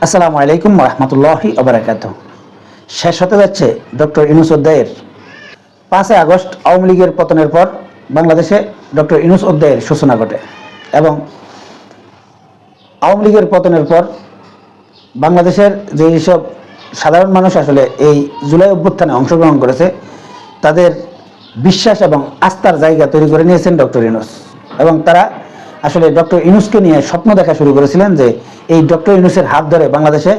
আসসালামু আলাইকুম রহমতুল্লাহি ওবারাকাতুহু। শেষ হতে যাচ্ছে ডক্টর ইউনূস অধ্যায়ের 5 আগস্ট আওয়ামী লীগের পতনের পর বাংলাদেশে ডক্টর ইউনূস অধ্যায়ের সূচনা ঘটে এবং আওয়ামী লীগের পতনের পর বাংলাদেশের যেসব সাধারণ মানুষ আসলে এই জুলাই অভ্যুত্থানে অংশগ্রহণ করেছে তাদের বিশ্বাস এবং আস্থার জায়গা তৈরি করে নিয়েছেন ডক্টর ইউনূস এবং তারা আসলে ডক্টর ইউনূসকে নিয়ে স্বপ্ন দেখা শুরু করেছিলেন যে এই ডক্টর ইউনূসের হাত ধরে বাংলাদেশে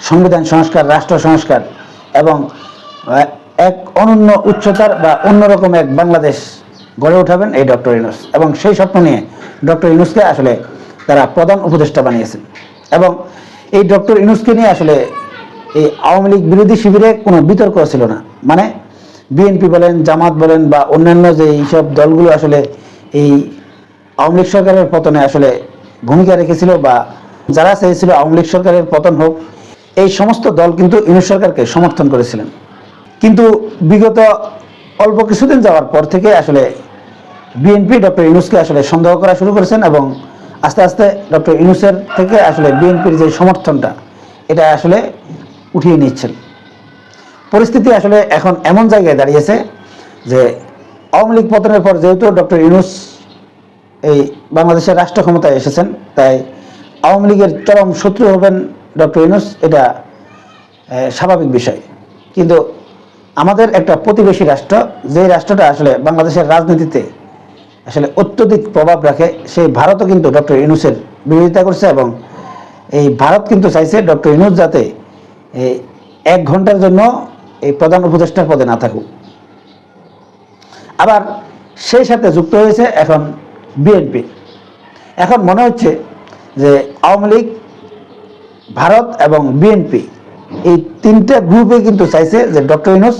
সংবিধান সংস্কার, রাষ্ট্র সংস্কার এবং এক অনন্য উচ্চতার বা অন্যরকম এক বাংলাদেশ গড়ে উঠাবেন এই ডক্টর ইউনূস এবং সেই স্বপ্ন নিয়ে ডক্টর ইউনূসকে আসলে তারা প্রধান উপদেষ্টা বানিয়েছেন এবং এই ডক্টর ইউনূসকে নিয়ে আসলে এই আওয়ামী লীগ বিরোধী শিবিরে কোনো বিতর্ক ছিল না। মানে বিএনপি বলেন, জামাত বলেন বা অন্যান্য যে এইসব দলগুলো আসলে এই আওয়ামী লীগ সরকারের পতনে আসলে ভূমিকা রেখেছিল বা যারা চেয়েছিল আওয়ামী লীগ সরকারের পতন হোক, এই সমস্ত দল কিন্তু ইউনূস সরকারকে সমর্থন করেছিলেন। কিন্তু বিগত অল্প কিছুদিন যাওয়ার পর থেকে আসলে বিএনপি ডক্টর ইউনূসকে আসলে সন্দেহ করা শুরু করেছেন এবং আস্তে আস্তে ডক্টর ইউনূসের থেকে আসলে বিএনপির যে সমর্থনটা এটা আসলে উঠিয়ে নিচ্ছেন। পরিস্থিতি আসলে এখন এমন জায়গায় দাঁড়িয়েছে যে আওয়ামী লীগ পতনের পর যেহেতু ডক্টর ইউনূস এই বাংলাদেশের রাষ্ট্র ক্ষমতায় এসেছেন, তাই আওয়ামী লীগের চরম শত্রু হবেন ডক্টর ইউনূস, এটা স্বাভাবিক বিষয়। কিন্তু আমাদের একটা প্রতিবেশী রাষ্ট্র, যে রাষ্ট্রটা আসলে বাংলাদেশের রাজনীতিতে আসলে অত্যধিক প্রভাব রাখে, সেই ভারতও কিন্তু ডক্টর ইউনূসের বিরোধিতা করছে এবং এই ভারত কিন্তু চাইছে ডক্টর ইউনূস যাতে এই 1 ঘন্টার জন্য এই প্রধান উপদেষ্টার পদে না থাকুক। আবার সেই সাথে যুক্ত হয়েছে এখন বিএনপি। এখন মনে হচ্ছে যে আওয়ামী লীগ, ভারত এবং বিএনপি এই 3টে গ্রুপে কিন্তু চাইছে যে ডক্টর ইউনূস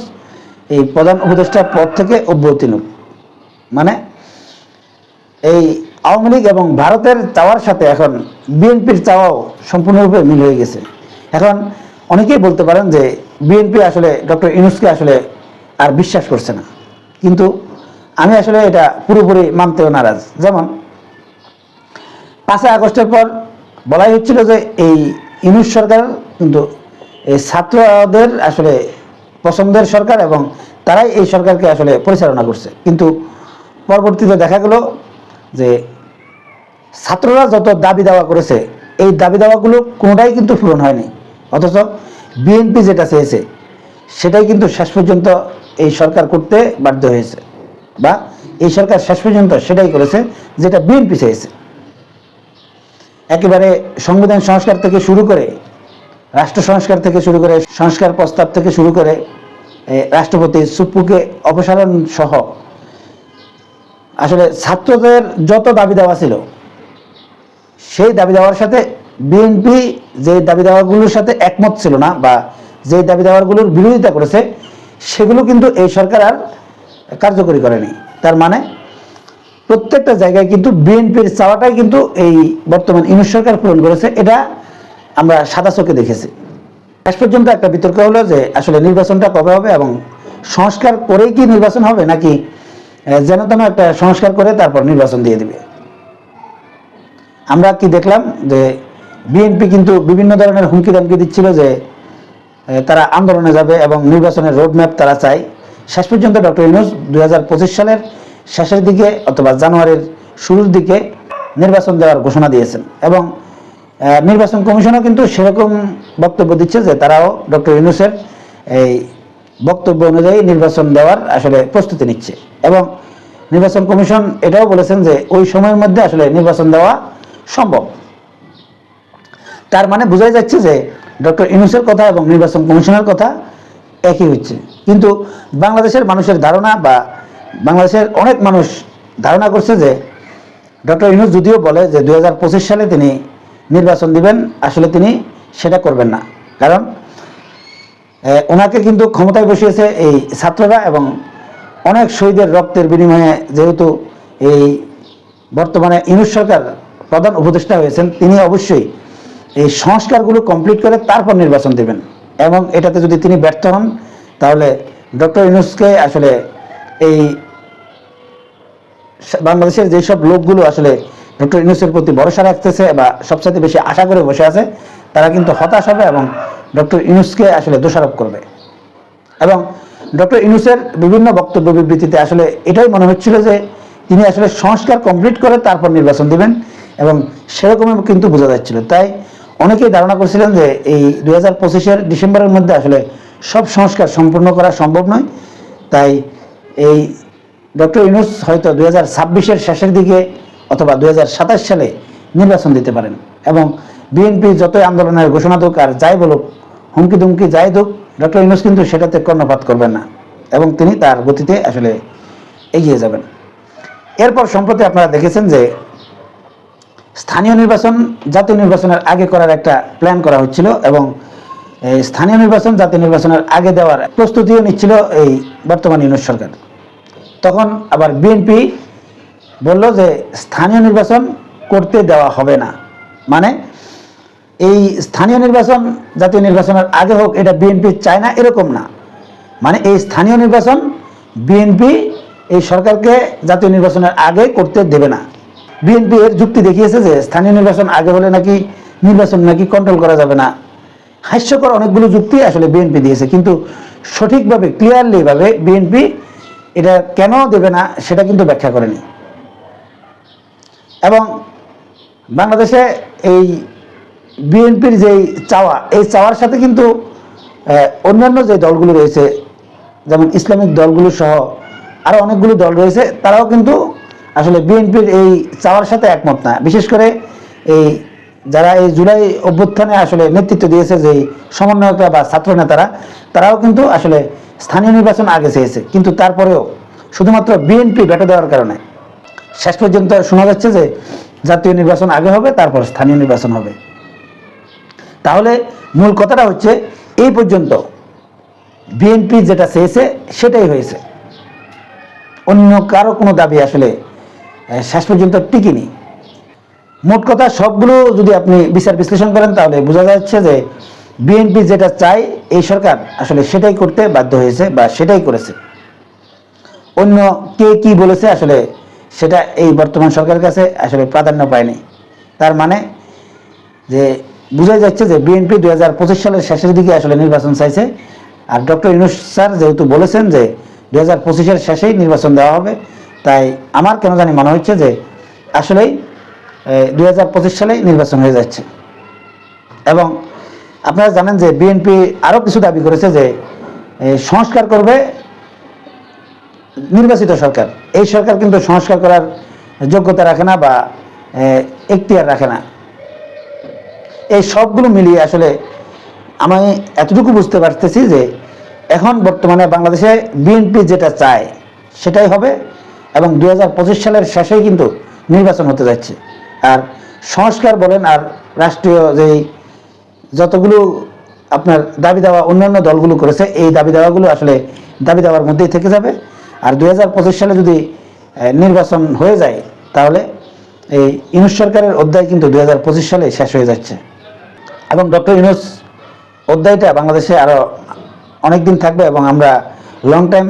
এই প্রধান উপদেষ্টার পদ থেকে অব্যাহতি নিক। মানে এই আওয়ামী লীগ এবং ভারতের চাওয়ার সাথে এখন বিএনপির চাওয়াও সম্পূর্ণরূপে মিল হয়ে গেছে। এখন অনেকেই বলতে পারেন যে বিএনপি আসলে ডক্টর ইউনূসকে আসলে আর বিশ্বাস করছে না, কিন্তু আমি আসলে এটা পুরোপুরি মানতেও নারাজ। যেমন 5 আগস্টের পর বলাই হচ্ছিল যে এই ইউনূস সরকার কিন্তু এই ছাত্রদের আসলে পছন্দের সরকার এবং তারাই এই সরকারকে আসলে পরিচালনা করছে, কিন্তু পরবর্তীতে দেখা গেল যে ছাত্ররা যত দাবি দাওয়া করেছে এই দাবি দাওয়াগুলো কোনোটাই কিন্তু পূরণ হয়নি, অথচ বিএনপি যেটা চেয়েছে সেটাই কিন্তু শেষ পর্যন্ত এই সরকার করতে বাধ্য হয়েছে বা এই সরকার শেষ পর্যন্ত সেটাই করেছে যেটা বিএনপি চেয়েছে। একেবারে সংবিধান সংস্কার থেকে শুরু করে, রাষ্ট্র সংস্কার থেকে শুরু করে, সংস্কার প্রস্তাব থেকে শুরু করে রাষ্ট্রপতি সুপ্পুকে অপসারণ সহ আসলে ছাত্রদের যত দাবি দেওয়া ছিল সেই দাবি দেওয়ার সাথে বিএনপি যে দাবি দেওয়াগুলোর সাথে একমত ছিল না বা যে দাবি দেওয়াগুলোর বিরোধিতা করেছে সেগুলো কিন্তু এই সরকার আর কার্যকরী করেনি। তার মানে প্রত্যেকটা জায়গায় কিন্তু বিএনপির চাওয়াটাই কিন্তু এই বর্তমান ইউনূস সরকার পূরণ করেছে, এটা আমরা সাদা চোখে দেখেছি। শেষ পর্যন্ত একটা বিতর্ক হলো যে আসলে নির্বাচনটা কবে হবে এবং সংস্কার করেই কি নির্বাচন হবে নাকি যেন তেন একটা সংস্কার করে তারপর নির্বাচন দিয়ে দিবে। আমরা কি দেখলাম যে বিএনপি কিন্তু বিভিন্ন ধরনের হুমকি দামকি দিচ্ছিল যে তারা আন্দোলনে যাবে এবং নির্বাচনের রোডম্যাপ তারা চায়। শেষ পর্যন্ত ডক্টর ইউনূস 2025 সালের শেষের দিকে অথবা জানুয়ারির শুরুর দিকে নির্বাচন দেওয়ার ঘোষণা দিয়েছেন এবং নির্বাচন কমিশনও কিন্তু সেরকম বক্তব্য দিচ্ছে যে তারাও ডক্টর ইউনূসের এই বক্তব্য অনুযায়ী নির্বাচন দেওয়ার আসলে প্রস্তুতি নিচ্ছে এবং নির্বাচন কমিশন এটাও বলেছেন যে ওই সময়ের মধ্যে আসলে নির্বাচন দেওয়া সম্ভব। তার মানে বোঝাই যাচ্ছে যে ডক্টর ইউনূসের কথা এবং নির্বাচন কমিশনের কথা একই হচ্ছে। কিন্তু বাংলাদেশের মানুষের ধারণা বা বাংলাদেশের অনেক মানুষ ধারণা করছে যে ডক্টর ইউনূস যদিও বলে যে 2025 সালে তিনি নির্বাচন দিবেন, আসলে তিনি সেটা করবেন না, কারণ ওনাকে কিন্তু ক্ষমতায় বসিয়েছে এই ছাত্ররা এবং অনেক শহীদের রক্তের বিনিময়ে যেহেতু এই বর্তমানে ইউনূস সরকার প্রধান উপদেষ্টা হয়েছেন, তিনি অবশ্যই এই সংস্কারগুলো কমপ্লিট করে তারপর নির্বাচন দেবেন এবং এটাতে যদি তিনি ব্যর্থ হন তাহলে ডক্টর ইউনূসকে আসলে এই বাংলাদেশের যেসব লোকগুলো আসলে ডক্টর ইউনূসের প্রতি ভরসা রাখতেছে বা সবচেয়ে বেশি আশা করে বসে আছে, তারা কিন্তু হতাশ হবে এবং ডক্টর ইউনূসকে আসলে দোষারোপ করবে। এবং ডক্টর ইউনূসের বিভিন্ন বক্তব্য বিবৃতিতে আসলে এটাই মনে হচ্ছিল যে তিনি আসলে সংস্কার কমপ্লিট করে তারপর নির্বাচন দিবেন, এবং সেরকমই কিন্তু বোঝা যাচ্ছিল। তাই অনেকেই ধারণা করছিলেন যে এই 2025-এর ডিসেম্বরের মধ্যে আসলে সব সংস্কার সম্পূর্ণ করা সম্ভব নয়। তাই এই ডক্টর ইউনূস হয়তো 2026-এর শেষের দিকে অথবা 2027 সালে নির্বাচন দিতে পারেন, এবং বিএনপি যতই আন্দোলনের ঘোষণা দিক আর যাই বলুক, হুমকি দুমকি যাই দিক, ডক্টর ইউনূস কিন্তু সেটাতে কর্ণপাত করবেন না এবং তিনি তার গতিতে আসলে এগিয়ে যাবেন। এরপর সম্প্রতি আপনারা দেখেছেন যে স্থানীয় নির্বাচন জাতীয় নির্বাচনের আগে করার একটা প্ল্যান করা হচ্ছিল, এবং এই স্থানীয় নির্বাচন জাতীয় নির্বাচনের আগে দেওয়ার প্রস্তুতিও নিচ্ছিল এই বর্তমান ইউনূস সরকার। তখন আবার বিএনপি বলল যে স্থানীয় নির্বাচন করতে দেওয়া হবে না, মানে এই স্থানীয় নির্বাচন জাতীয় নির্বাচনের আগে হোক এটা বিএনপি চায় না এরকম না, মানে এই স্থানীয় নির্বাচন বিএনপি এই সরকারকে জাতীয় নির্বাচনের আগে করতে দেবে না। বিএনপি এর যুক্তি দেখিয়েছে যে স্থানীয় নির্বাচন আগে হলে নাকি নির্বাচন নাকি কন্ট্রোল করা যাবে না। হাস্যকর অনেকগুলো যুক্তি আসলে বিএনপি দিয়েছে, কিন্তু সঠিকভাবে ক্লিয়ারলি ভাবে বিএনপি এটা কেন দেবে না সেটা কিন্তু ব্যাখ্যা করেনি। এবং বাংলাদেশে এই বিএনপির যেই চাওয়া, এই চাওয়ার সাথে কিন্তু অন্যান্য যে দলগুলো রয়েছে, যেমন ইসলামিক দলগুলো সহ আরও অনেকগুলো দল রয়েছে, তারাও কিন্তু আসলে বিএনপির এই চাওয়ার সাথে একমত না। বিশেষ করে এই যারা এই জুলাই অভ্যুত্থানে আসলে নেতৃত্ব দিয়েছে, যে সমন্বয়করা বা ছাত্র নেতারা, তারাও কিন্তু আসলে স্থানীয় নির্বাচন আগে চেয়েছে, কিন্তু তারপরেও শুধুমাত্র বিএনপি ভেটো দেওয়ার কারণে শেষ পর্যন্ত শোনা যাচ্ছে যে জাতীয় নির্বাচন আগে হবে, তারপর স্থানীয় নির্বাচন হবে। তাহলে মূল কথাটা হচ্ছে এই পর্যন্ত বিএনপি যেটা চেয়েছে সেটাই হয়েছে, অন্য কারো কোনো দাবি আসলে শেষ পর্যন্ত টিকেনি। মোট কথা সবগুলো যদি আপনি বিচার বিশ্লেষণ করেন তাহলে বোঝা যাচ্ছে যে বিএনপি যেটা চায় এই সরকার আসলে সেটাই করতে বাধ্য হয়েছে বা সেটাই করেছে। অন্য কে কি বলেছে আসলে সেটা এই বর্তমান সরকারের কাছে আসলে প্রাধান্য পায়নি। তার মানে যে বোঝা যাচ্ছে যে বিএনপি 2025 সালের শেষের দিকে আসলে নির্বাচন চাইছে, আর ডক্টর ইউনূস স্যার যেহেতু বলেছেন যে 2025-এর শেষেই নির্বাচন দেওয়া হবে, তাই আমার কেন জানি মনে হচ্ছে যে আসলেই 2025 সালেই নির্বাচন হয়ে যাচ্ছে। এবং আপনারা জানেন যে বিএনপি আরও কিছু দাবি করেছে যে সংস্কার করবে নির্বাচিত সরকার। এই সরকার কিন্তু সংস্কার করার যোগ্যতা রাখে না বা এখতিয়ার রাখে না। এই সবগুলো মিলিয়ে আসলে আমি এতটুকু বুঝতে পারতেছি যে এখন বর্তমানে বাংলাদেশে বিএনপি যেটা চায় সেটাই হবে, এবং 2025 সালের শেষেই কিন্তু নির্বাচন হতে যাচ্ছে। আর সংস্কার বলেন আর রাষ্ট্রীয় যেই যতগুলো আপনার দাবি দেওয়া অন্যান্য দলগুলো করেছে, এই দাবি দেওয়াগুলো আসলে দাবি দেওয়ার মধ্যেই থেকে যাবে। আর 2025 সালে যদি নির্বাচন হয়ে যায় তাহলে এই ইউনূস সরকারের অধ্যায় কিন্তু 2025 সালে শেষ হয়ে যাচ্ছে, এবং ডক্টর ইউনূস অধ্যায়টা বাংলাদেশে আরও অনেক দিন থাকবে, এবং আমরা লং টাইম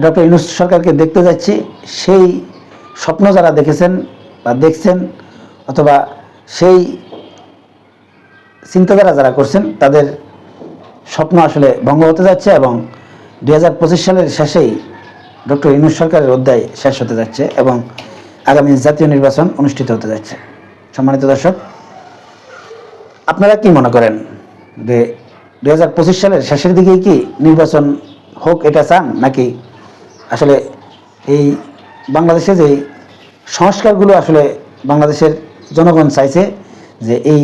ডক্টর ইউনূস সরকারকে দেখতে যাচ্ছি। সেই স্বপ্ন যারা দেখেছেন বা দেখছেন, অথবা সেই চিন্তাধারা যারা করছেন, তাদের স্বপ্ন আসলে ভঙ্গ হতে যাচ্ছে, এবং 2025 সালের শেষেই ডক্টর ইউনূস সরকারের অধ্যায় শেষ হতে যাচ্ছে, এবং আগামী জাতীয় নির্বাচন অনুষ্ঠিত হতে যাচ্ছে। সম্মানিত দর্শক, আপনারা কি মনে করেন যে 2025 সালের শেষের দিকেই কি নির্বাচন হোক এটা চান, নাকি আসলে এই বাংলাদেশে যে সংস্কারগুলো আসলে বাংলাদেশের জনগণ চাইছে, যে এই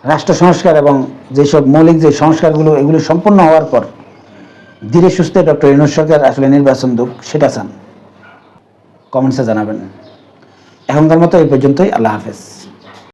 রাষ্ট্র সংস্কার এবং যেসব মৌলিক যে সংস্কারগুলো এগুলো সম্পূর্ণ হওয়ার পর ধীরে সুস্থে ডক্টর ইউনূস সরকার আসলে নির্বাচন হোক সেটা চান? কমেন্টসে জানাবেন। এখনকার মতো এই পর্যন্তই। আল্লাহ হাফেজ।